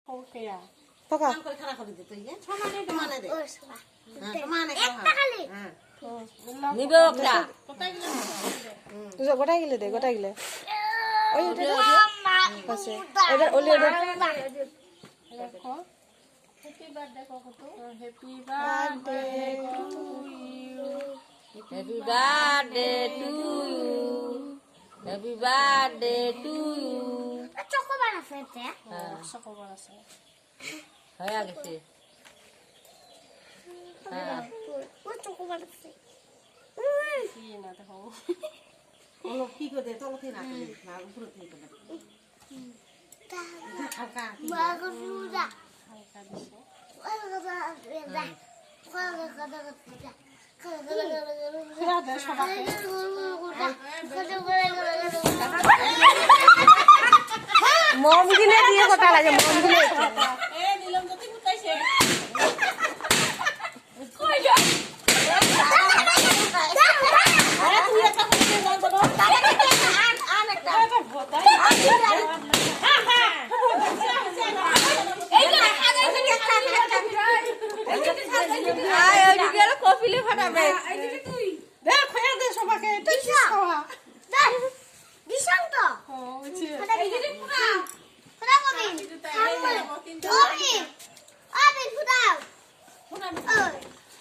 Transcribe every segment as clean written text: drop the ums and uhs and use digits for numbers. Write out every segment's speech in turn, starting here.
ওকে পকা কাম করে খারাপ করে দিতে ইয়ে সমানে দে সমানে হ্যাঁ নিবে ওটা তুই গোটাই গেলে দে গোটাই গেলে ওই আছে এবার ওলি ওটা দেখো হ্যাপি বার্থডে কত happy birthday to you happy birthday to you happy birthday to you chocobar আছে এটা সকবার আছে হয়ে গেছে ও চকোবার আছে কি না দেখো ওলো কি করে দে তলতে না করে না উপরে থেকে করে হালকা মাগরুদা হালকা দিছে খেলা দে সবাইকে মম গিলে দিয়ে কথা লাগে মম গিলে এ দিলাম যত মুতাইছে আরে তুই একটা করে দে যাও তো আন একটা এটা ভোতাই আয় ওইদিকে গেলে কপিলে ফাটাবে দে খয়া দে সবাইকে এটা কি খাওয়া বিশাল তো ও হচ্ছে এইদিকে ফুটাও ফুটাও কবি কবি আবে ফুটাও ফুটাও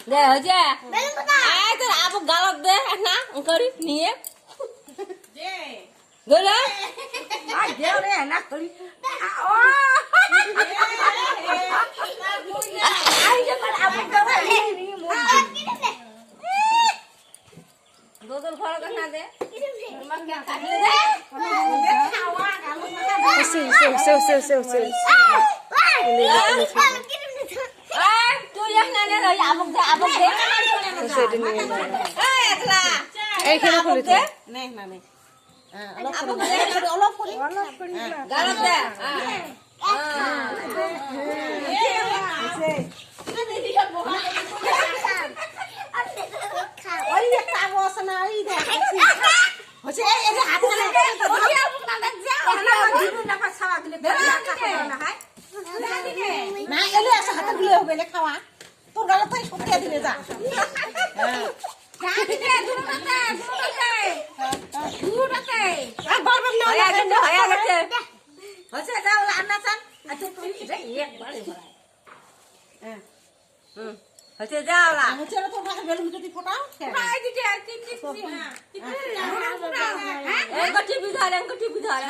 দে হচ্ছে বেলুন ফুটাও আয় তোর আবু গালত দে না করি নিয়ে দে গলা আয় দে রে না করি আই যে মানে আবু গালত গোদল ঘর না দে তোমার কে কাটলে দে সেও আয় তুই এক না নে রই আবু দে সেটা নিয়ে আয় একলা এইখানে খুলে দে নে না নে অলপ করে গালত দে ওই একটা আবো আছে না ওই দেখ হচ্ছে এই এই হাত না এলে আছে হাতে দিলে হবে না খাওয়া তোর গালে তো সত্যি দিলে যা বারবার না হচ্ছে যাও রান্না চান আচ্ছা তুই একবারে ভরাই হচ্ছে যাও লা হচ্ছে তোর ভাগে বেলুন যদি ফোটাও এঙ্গ টিভি ধর টিভি ধর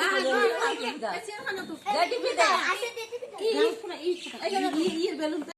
টিভি দে এই বেলুন